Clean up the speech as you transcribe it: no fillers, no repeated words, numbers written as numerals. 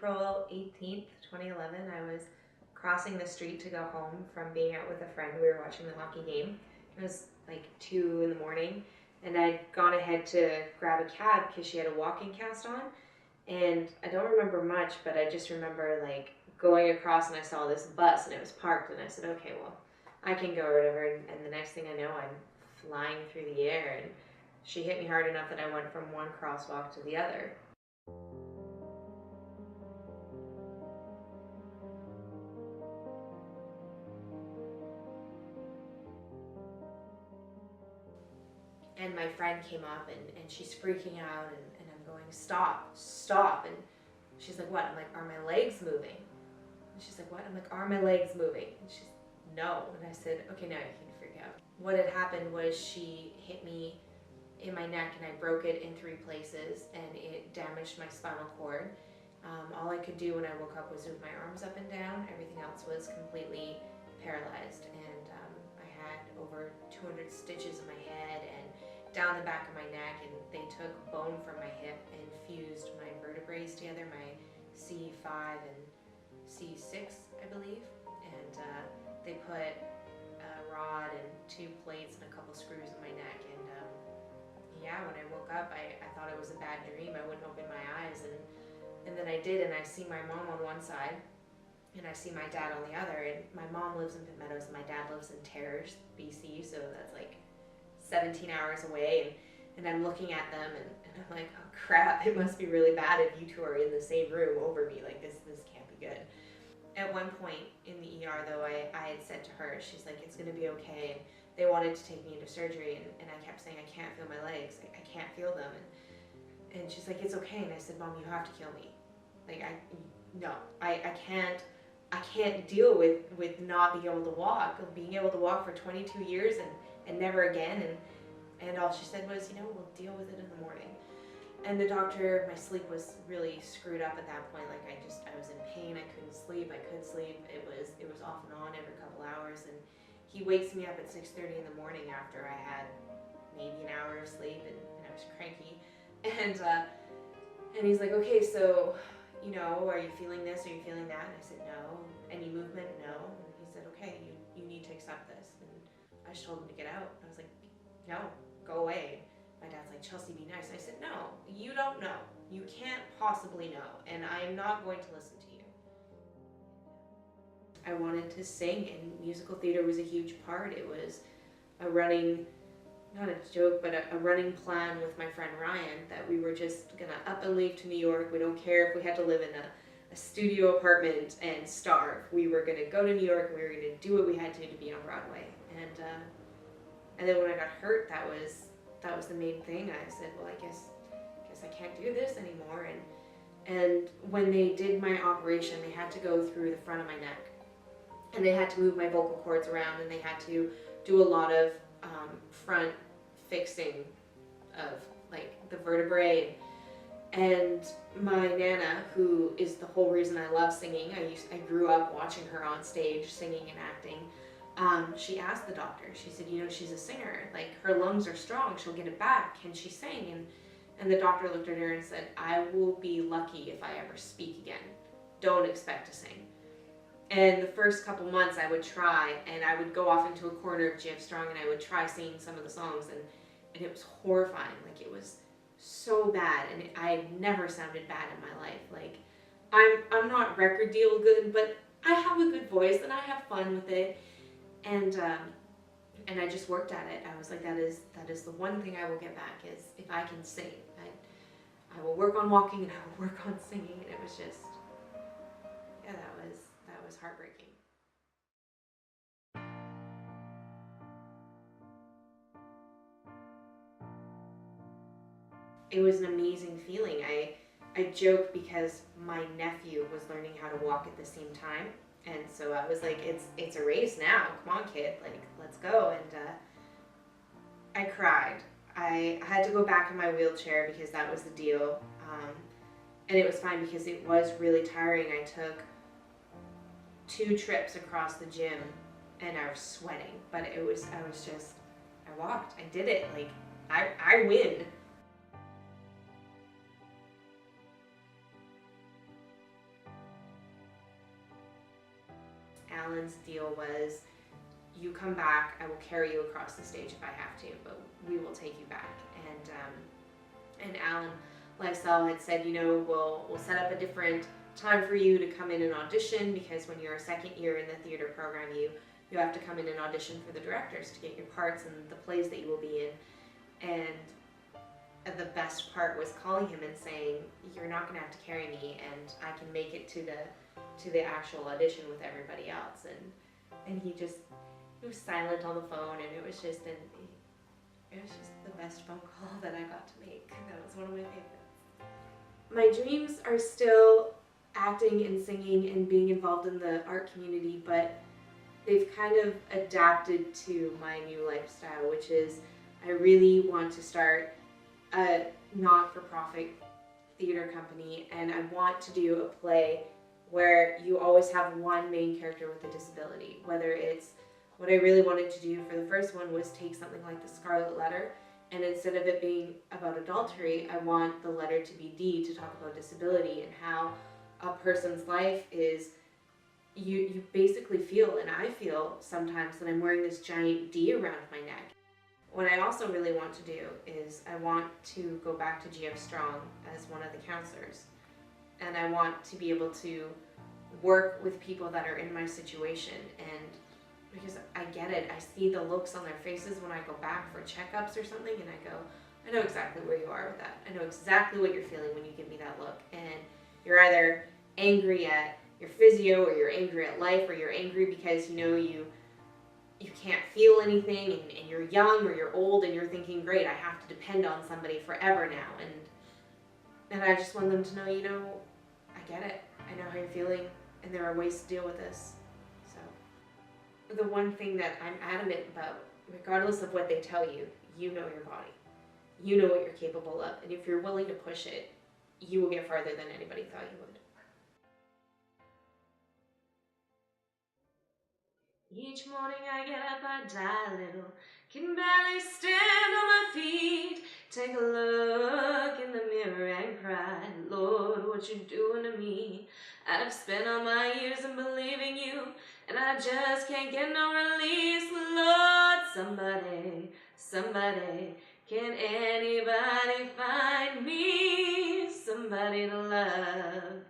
April 18th, 2011, I was crossing the street to go home from being out with a friend. We were watching the hockey game. It was like 2 in the morning, and I'd gone ahead to grab a cab because she had a walking cast on. And I don't remember much, but I just remember like going across and I saw this bus and it was parked, and I said, okay, well, I can go or whatever. And the next thing I know, I'm flying through the air, and she hit me hard enough that I went from one crosswalk to the other. And my friend came up and she's freaking out, and I'm going, stop, stop. And she's like, what? I'm like, are my legs moving? And she's like, what? I'm like, are my legs moving? And she's, no. And I said, okay, now you can freak out. What had happened was she hit me in my neck and I broke it in 3 places, and it damaged my spinal cord. All I could do when I woke up was move my arms up and down. Everything else was completely paralyzed, and I had over 200 stitches in my head and down the back of my neck, and they took bone from my hip and fused my vertebrae together, my C5 and C6, I believe, and they put a rod and 2 plates and a couple screws in my neck, and yeah, when I woke up, I thought it was a bad dream. I wouldn't open my eyes, and then I did, and I see my mom on one side, and I see my dad on the other, and my mom lives in Pitt Meadows, and my dad lives in Terrace, BC, so that's like 17 hours away, and I'm looking at them, and I'm like, oh crap, it must be really bad if you two are in the same room over me, like this can't be good. At one point in the ER though, I had said to her, she's like, it's gonna be okay, and they wanted to take me into surgery, and I kept saying, I can't feel my legs, I can't feel them, and she's like, it's okay, and I said, Mom, you have to kill me, like, I can't deal with not being able to walk, being able to walk for 22 years and never again, and all she said was, we'll deal with it in the morning. And the doctor, my sleep was really screwed up at that point, like I was in pain, I couldn't sleep, I could sleep, it was off and on every couple hours, and he wakes me up at 6:30 in the morning after I had maybe an hour of sleep, and I was cranky, and he's like, okay, so, are you feeling this, are you feeling that? And I said, no. Any movement? No. And he said, okay, you need to accept this. And I just told him to get out. I was like, no, go away. My dad's like, Chelsea, be nice. I said, no, you don't know. You can't possibly know, and I am not going to listen to you. I wanted to sing, and musical theater was a huge part. It was a running, not a joke, but a running plan with my friend Ryan that we were just gonna up and leave to New York. We don't care if we had to live in a studio apartment and starve. We were gonna go to New York, and we were gonna do what we had to be on Broadway. And then when I got hurt, that was the main thing. I said, well, I guess I can't do this anymore. And when they did my operation, they had to go through the front of my neck, and they had to move my vocal cords around, and they had to do a lot of front fixing of like the vertebrae. And my Nana, who is the whole reason I love singing, I grew up watching her on stage singing and acting. She asked the doctor, she said, she's a singer, like her lungs are strong, she'll get it back, can she sing? And the doctor looked at her and said, I will be lucky if I ever speak again. Don't expect to sing. And the first couple months I would try, and I would go off into a corner of GF Strong, and I would try singing some of the songs, and it was horrifying. Like, it was so bad, and I had never sounded bad in my life. Like, I'm not record deal good, but I have a good voice, and I have fun with it. And I just worked at it. I was like, that is the one thing I will get back, is if I can sing. I will work on walking, and I will work on singing, and it was just, yeah, that was heartbreaking. It was an amazing feeling. I joke because my nephew was learning how to walk at the same time, and so I was like, it's a race now. Come on, kid, like, let's go. And I cried. I had to go back in my wheelchair because that was the deal, and it was fine because it was really tiring. I took 2 trips across the gym, and I was sweating, but I walked, I did it, like, I win. Alan's deal was, you come back, I will carry you across the stage if I have to, but we will take you back. And Alan Lifestyle had said, we'll set up a different time for you to come in and audition, because when you're a second year in the theater program, you have to come in and audition for the directors to get your parts in the plays that you will be in. And the best part was calling him and saying, you're not going to have to carry me, and I can make it to the actual audition with everybody else. And he was silent on the phone, and it was just the best phone call that I got to make. That was one of my favorites. My dreams are still acting and singing and being involved in the art community, but they've kind of adapted to my new lifestyle, which is I really want to start a not-for-profit theater company, and I want to do a play where you always have one main character with a disability. Whether it's, what I really wanted to do for the first one was take something like The Scarlet Letter, and instead of it being about adultery, I want the letter to be D, to talk about disability and how a person's life is, you basically feel, and I feel sometimes, that I'm wearing this giant D around my neck. What I also really want to do is I want to go back to GF Strong as one of the counselors. And I want to be able to work with people that are in my situation. And because I get it, I see the looks on their faces when I go back for checkups or something, and I go, I know exactly where you are with that. I know exactly what you're feeling when you give me that look. And you're either angry at your physio, or you're angry at life, or you're angry because you can't feel anything, and you're young or you're old, and you're thinking, great, I have to depend on somebody forever now. And I just want them to know, I get it. I know how you're feeling, and there are ways to deal with this. So the one thing that I'm adamant about, regardless of what they tell you, you know your body. You know what you're capable of, and if you're willing to push it, you will get farther than anybody thought you would. Each morning I get up, I die a little, can barely stand on my feet. Take a look in the mirror and cry, Lord, what you doing to me? I've spent all my years in believing you, and I just can't get no release. Lord, somebody, can anybody find me somebody to love?